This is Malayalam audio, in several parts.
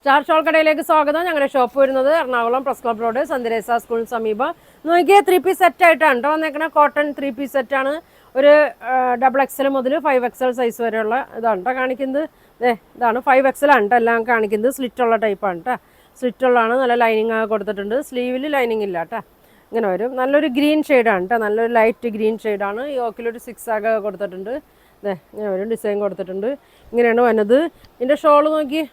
സ്റ്റാർ ഷോൾ കടയിലേക്ക് സ്വാഗതം. ഞങ്ങളുടെ ഷോപ്പ് വരുന്നത് എറണാകുളം പ്രസ് ക്ലബ് റോഡ് സന്ദരേസ സ്കൂളിന് സമീപം. നോക്കിയാൽ 3 പീസ് സെറ്റ് ആയിട്ടാണ് കേട്ടോ വന്നേക്കണ. കോട്ടൺ 3 പീസ് സെറ്റാണ്. ഒരു XXL മുതൽ 5XL സൈസ് വരെയുള്ള ഇതാണ് കേട്ടോ കാണിക്കുന്നത്. ഇതാണ് 5XL ആണ് കേട്ടോ എല്ലാം കാണിക്കുന്നത്. സ്ലിറ്റുള്ള ടൈപ്പാണ് കേട്ടോ. സ്ലിറ്റുള്ളതാണ്. നല്ല ലൈനിങ് ഒക്കെ കൊടുത്തിട്ടുണ്ട്. സ്ലീവിൽ ലൈനിങ് ഇല്ല കേട്ടോ. ഇങ്ങനെ വരും. നല്ലൊരു ഗ്രീൻ ഷെയ്ഡാണ് കേട്ടോ. നല്ലൊരു ലൈറ്റ് ഗ്രീൻ ഷെയ്ഡാണ്. യോക്കിലൊരു 6 ആഗ് കൊടുത്തിട്ടുണ്ട്. ഇങ്ങനെ വരും. ഡിസൈൻ കൊടുത്തിട്ടുണ്ട്. ഇങ്ങനെയാണ് വന്നത്. ഇതിൻ്റെ ഷോള് നോക്കി.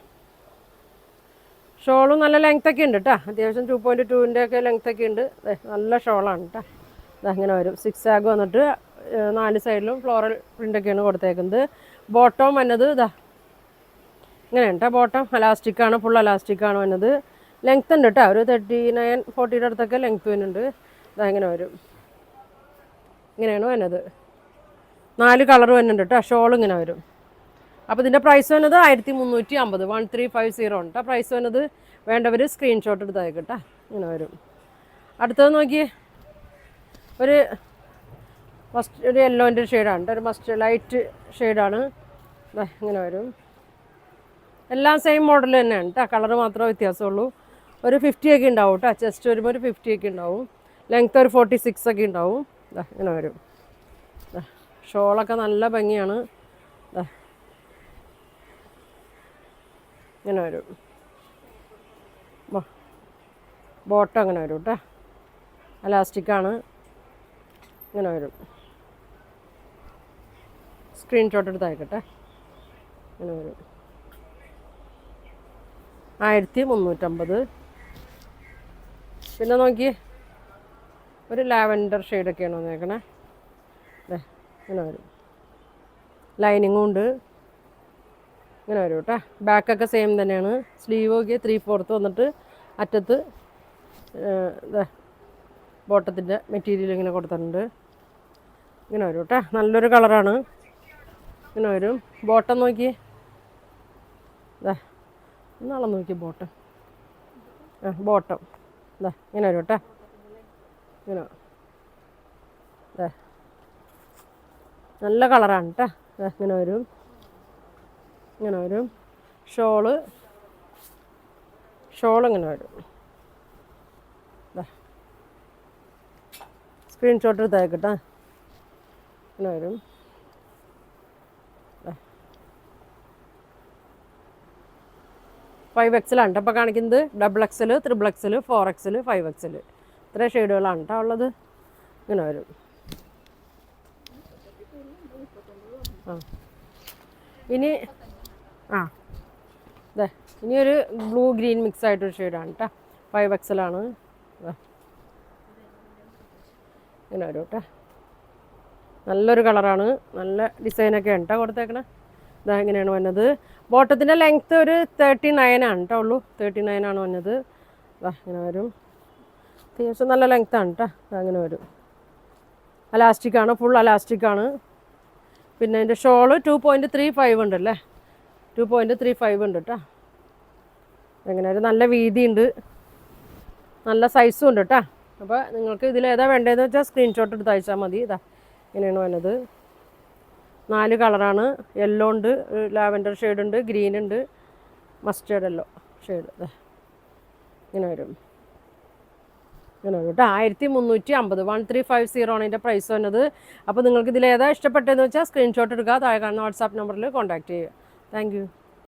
ഷോളും നല്ല ലെങ്ത്തൊക്കെ ഉണ്ട് കേട്ടോ. അത്യാവശ്യം 2.2 ഒക്കെ ലെങ്ത്തൊക്കെ ഉണ്ട്. നല്ല ഷോളാണ് കേട്ടോ. ഇങ്ങനെ വരും. 6 ആഗ് വന്നിട്ട് 4 സൈഡിലും ഫ്ലോറൽ പ്രിൻ്റൊക്കെയാണ് കൊടുത്തേക്കുന്നത്. ബോട്ടം വന്നത് ഇങ്ങനെയാണ് കേട്ടോ. ബോട്ടം അലാസ്റ്റിക്കാണ്. ഫുൾ അലാസ്റ്റിക്കാണ് വന്നത്. ലെങ്ത്ത് ഉണ്ട് കേട്ടോ. ഒരു 39-40 അടുത്തൊക്കെ ലെങ്ത്ത് വരുന്നുണ്ട്. ഇങ്ങനെ വരും. ഇങ്ങനെയാണ് വന്നത്. 4 കളർ വരുന്നുണ്ട് കേട്ടോ. ഷോൾ ഇങ്ങനെ വരും. അപ്പോൾ ഇതിൻ്റെ പ്രൈസ് വന്നത് 1350, 1350 ആണ് കേട്ടോ പ്രൈസ് വന്നത്. വേണ്ടവർ സ്ക്രീൻഷോട്ട് എടുത്ത് അയക്കട്ടെ. ഇങ്ങനെ വരും. അടുത്തത് നോക്കി. ഒരു യെല്ലോൻ്റെ ഷെയ്ഡാണ് കേട്ടോ. ഒരു മസ്റ്റ് ലൈറ്റ് ഷെയ്ഡാണ്. ഇങ്ങനെ വരും. എല്ലാം സെയിം മോഡൽ തന്നെയാണ് കേട്ടോ. കളർ മാത്രമേ വ്യത്യാസമുള്ളൂ. ഒരു 50 ഒക്കെ ഉണ്ടാവും കേട്ടോ. ചെസ്റ്റ് വരുമ്പോൾ ഒരു 50 ഒക്കെ ഉണ്ടാവും. ലെങ്ത്ത് ഒരു 46 ഒക്കെ ഉണ്ടാവും. ഇങ്ങനെ വരും. ഷോളൊക്കെ നല്ല ഭംഗിയാണ്. ഇങ്ങനെ വരും. ബോട്ടം അങ്ങനെ വരും കേട്ടോ. അലാസ്റ്റിക്കാണ്. ഇങ്ങനെ വരും. സ്ക്രീൻഷോട്ട് എടുത്ത് അയക്കട്ടെ. ഇങ്ങനെ വരും. 1350. പിന്നെ നോക്കി. ഒരു ലാവൻഡർ ഷെയ്ഡൊക്കെയാണ് വന്നേക്കണേ. ഇങ്ങനെ വരും. ലൈനിങ്ങും ഉണ്ട്. ഇങ്ങനെ വരും കേട്ടോ. ബാക്കൊക്കെ സെയിം തന്നെയാണ്. സ്ലീവ് നോക്കിയാൽ 3/4 വന്നിട്ട് അറ്റത്ത് ബോട്ടത്തിൻ്റെ മെറ്റീരിയൽ ഇങ്ങനെ കൊടുത്തിട്ടുണ്ട്. ഇങ്ങനെ വരും കേട്ടോ. നല്ലൊരു കളറാണ്. ഇങ്ങനെ വരും. ബോട്ടം നോക്കി. നാളെ നോക്കി ബോട്ടം. ബോട്ടം ഇങ്ങനെ വരും കേട്ടോ. ഇങ്ങനെ നല്ല കളറാണ് കേട്ടോ. ഇങ്ങനെ വരും. ഇങ്ങനെ വരും. ഷോള് ഇങ്ങനെ വരും. സ്ക്രീൻഷോട്ട് എടുത്തേക്കട്ടെ. ഇങ്ങനെ വരും. 5XL ആണ് കേട്ടോ അപ്പോൾ കാണിക്കുന്നത്. XXL, XXL, 4XL, 5XL ഇത്രയും ഷെയ്ഡുകളാണ് കേട്ടോ ഉള്ളത്. ഇങ്ങനെ വരും. ഇനി ഇനിയൊരു ബ്ലൂ ഗ്രീൻ മിക്സ് ആയിട്ടൊരു ഷെയ്ഡാണ് കേട്ടോ. 5XL ആണ്. ഇങ്ങനെ വരും കേട്ടോ. നല്ലൊരു കളറാണ്. നല്ല ഡിസൈനൊക്കെ ആണ് കേട്ടോ കൊടുത്തേക്കണേ. ഇങ്ങനെയാണ് വന്നത്. ബോട്ടത്തിൻ്റെ ലെങ്ത്ത് ഒരു 39 ആണ് കേട്ടോ ഉള്ളൂ. 39 ആണ് വന്നത്. ഇങ്ങനെ വരും. അത്യാവശ്യം നല്ല ലെങ്ത്താണ് കേട്ടോ. അങ്ങനെ വരും. അലാസ്റ്റിക്കാണ്. ഫുൾ അലാസ്റ്റിക്കാണ്. പിന്നെ അതിൻ്റെ ഷോള് 2.35 ഉണ്ടല്ലേ. 2.35 ഉണ്ട് കേട്ടോ. എങ്ങനെ ഒരു നല്ല വീതിയുണ്ട്. നല്ല സൈസും ഉണ്ട് കേട്ടോ. അപ്പോൾ നിങ്ങൾക്ക് ഇതിലേതാ വേണ്ടതെന്ന് വെച്ചാൽ സ്ക്രീൻഷോട്ട് എടുത്ത് അയച്ചാൽ മതി. ഇങ്ങനെയാണ് വന്നത്. 4 കളറാണ്. യെല്ലോ ഉണ്ട്, ലാവൻഡർ ഷെയ്ഡ് ഉണ്ട്, ഗ്രീൻ ഉണ്ട്, മസ്റ്റേർഡ് യെല്ലോ ഷെയ്ഡ്. ഇങ്ങനെ വരും. ഇങ്ങനെ വരും കേട്ടോ. 1350, 1350 ആണ് ഇതിൻ്റെ പ്രൈസ് വന്നത്. അപ്പോൾ നിങ്ങൾക്ക് ഇതിലേതാ ഇഷ്ടപ്പെട്ടതെന്ന് വെച്ചാൽ സ്ക്രീൻഷോട്ട് എടുക്കുക. താഴെ കാണുന്ന വാട്സാപ്പ് നമ്പറിൽ കോൺടാക്റ്റ് ചെയ്യുക. Thank you.